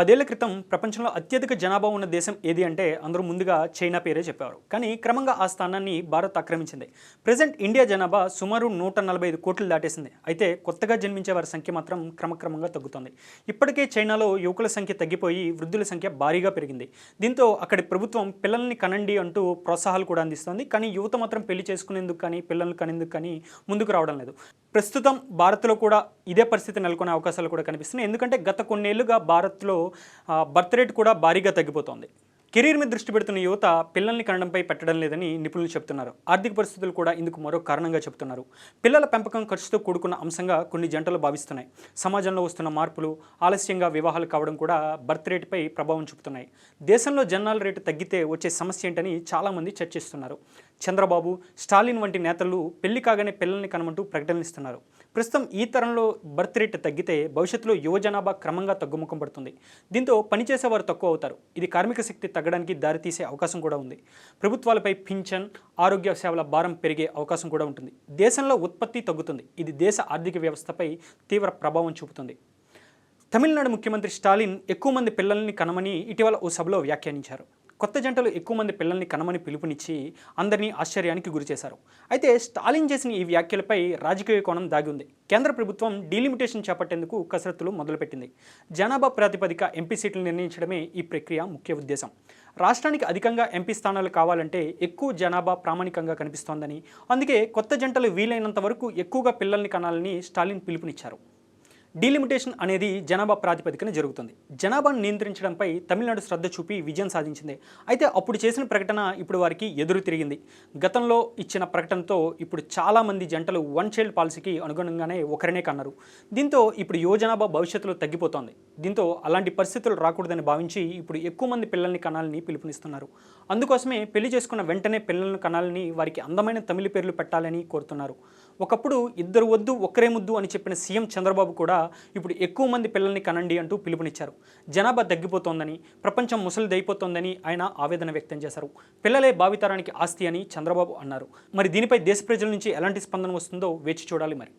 10 ఏళ్ల క్రితం ప్రపంచంలో అత్యధిక జనాభా ఉన్న దేశం ఏది అంటే అందరూ ముందుగా చైనా పేరే చెప్పేవారు. కానీ క్రమంగా ఆ స్థానాన్ని భారత్ ఆక్రమించింది. ప్రెజెంట్ ఇండియా జనాభా సుమారు 145 కోట్లు దాటేసింది. అయితే కొత్తగా జన్మించే వారి సంఖ్య మాత్రం క్రమక్రమంగా తగ్గుతోంది. ఇప్పటికే చైనాలో యువకుల సంఖ్య తగ్గిపోయి వృద్ధుల సంఖ్య భారీగా పెరిగింది. దీంతో అక్కడి ప్రభుత్వం పిల్లల్ని కనండి అంటూ ప్రోత్సాహాలు కూడా అందిస్తోంది. కానీ యువత మాత్రం పెళ్లి చేసుకునేందుకు కానీ పిల్లల్ని కనేందుకు కానీ ముందుకు రావడం లేదు. ప్రస్తుతం భారత్లో కూడా ఇదే పరిస్థితి నెలకొనే అవకాశాలు కూడా కనిపిస్తున్నాయి. ఎందుకంటే గత కొన్నేళ్లుగా భారత్లో బర్త్ రేట్ కూడా భారీగా తగ్గిపోతోంది. కెరీర్ మీద దృష్టి పెడుతున్న యువత పిల్లల్ని కనడంపై పెట్టడం లేదని నిపుణులు చెప్తున్నారు. ఆర్థిక పరిస్థితులు కూడా ఇందుకు మరో కారణంగా చెప్తున్నారు. పిల్లల పెంపకం ఖర్చుతో కూడుకున్న అంశంగా కొన్ని జంటలు భావిస్తున్నాయి. సమాజంలో వస్తున్న మార్పులు, ఆలస్యంగా వివాహాలు కావడం కూడా బర్త్ రేటుపై ప్రభావం చూపుతున్నాయి. దేశంలో జనాల రేటు తగ్గితే వచ్చే సమస్య ఏంటని చాలామంది చర్చిస్తున్నారు. చంద్రబాబు, స్టాలిన్ వంటి నేతలు పెళ్లి కాగానే పిల్లల్ని కనమంటూ ప్రకటనలు ఇస్తున్నారు. ప్రస్తుతం ఈ తరంలో బర్త్ రేట్ తగ్గితే భవిష్యత్తులో యువ జనాభా క్రమంగా తగ్గుముఖం పడుతుంది. దీంతో పనిచేసేవారు తక్కువ అవుతారు. ఇది కార్మిక శక్తి తగ్గడానికి దారితీసే అవకాశం కూడా ఉంది. ప్రభుత్వాలపై పింఛన్, ఆరోగ్య సేవల భారం పెరిగే అవకాశం కూడా ఉంటుంది. దేశంలో ఉత్పత్తి తగ్గుతుంది. ఇది దేశ ఆర్థిక వ్యవస్థపై తీవ్ర ప్రభావం చూపుతుంది. తమిళనాడు ముఖ్యమంత్రి స్టాలిన్ ఎక్కువ మంది పిల్లల్ని కనమని ఇటీవల ఓ సభలో వ్యాఖ్యానించారు. కొత్త జంటలు ఎక్కువ మంది పిల్లల్ని కనమని పిలుపునిచ్చి అందరినీ ఆశ్చర్యానికి గురిచేశారు. అయితే స్టాలిన్ చేసిన ఈ వ్యాఖ్యలపై రాజకీయ కోణం దాగి ఉంది. కేంద్ర ప్రభుత్వం డీలిమిటేషన్ చేపట్టేందుకు కసరత్తులు మొదలుపెట్టింది. జనాభా ప్రాతిపదిక ఎంపీ సీట్లు నిర్ణయించడమే ఈ ప్రక్రియ ముఖ్య ఉద్దేశం. రాష్ట్రానికి అధికంగా ఎంపీ స్థానాలు కావాలంటే ఎక్కువ జనాభా ప్రామాణికంగా కనిపిస్తోందని, అందుకే కొత్త జంటలు వీలైనంత వరకు ఎక్కువగా పిల్లల్ని కనాలని స్టాలిన్ పిలుపునిచ్చారు. డీలిమిటేషన్ అనేది జనాభా ప్రాతిపదికన జరుగుతుంది. జనాభాను నియంత్రించడంపై తమిళనాడు శ్రద్ధ చూపి విజయం సాధించింది. అయితే అప్పుడు చేసిన ప్రకటన ఇప్పుడు వారికి ఎదురు తిరిగింది. గతంలో ఇచ్చిన ప్రకటనతో ఇప్పుడు చాలామంది జంటలు వన్ చైల్డ్ పాలసీకి అనుగుణంగానే ఒకరినే కన్నారు. దీంతో ఇప్పుడు యువ జనాభా భవిష్యత్తులో తగ్గిపోతోంది. దీంతో అలాంటి పరిస్థితులు రాకూడదని భావించి ఇప్పుడు ఎక్కువ మంది పిల్లల్ని కనాలని పిలుపునిస్తున్నారు. అందుకోసమే పెళ్లి చేసుకున్న వెంటనే పిల్లలను కనాలని, వారికి అందమైన తమిళ పేర్లు పెట్టాలని కోరుతున్నారు. ఒకప్పుడు ఇద్దరు వద్దు ఒక్కరే ముద్దు అని చెప్పిన సీఎం చంద్రబాబు కూడా ఇప్పుడు ఎక్కువ మంది పిల్లల్ని కనండి అంటూ పిలుపునిచ్చారు. జనాభా తగ్గిపోతోందని, ప్రపంచం ముసలిదైపోతోందని ఆయన ఆవేదన వ్యక్తం చేశారు. పిల్లలే భావితరానికి ఆస్తి అని చంద్రబాబు అన్నారు. మరి దీనిపై దేశ ప్రజల నుంచి ఎలాంటి స్పందన వస్తుందో వేచి చూడాలి మరి.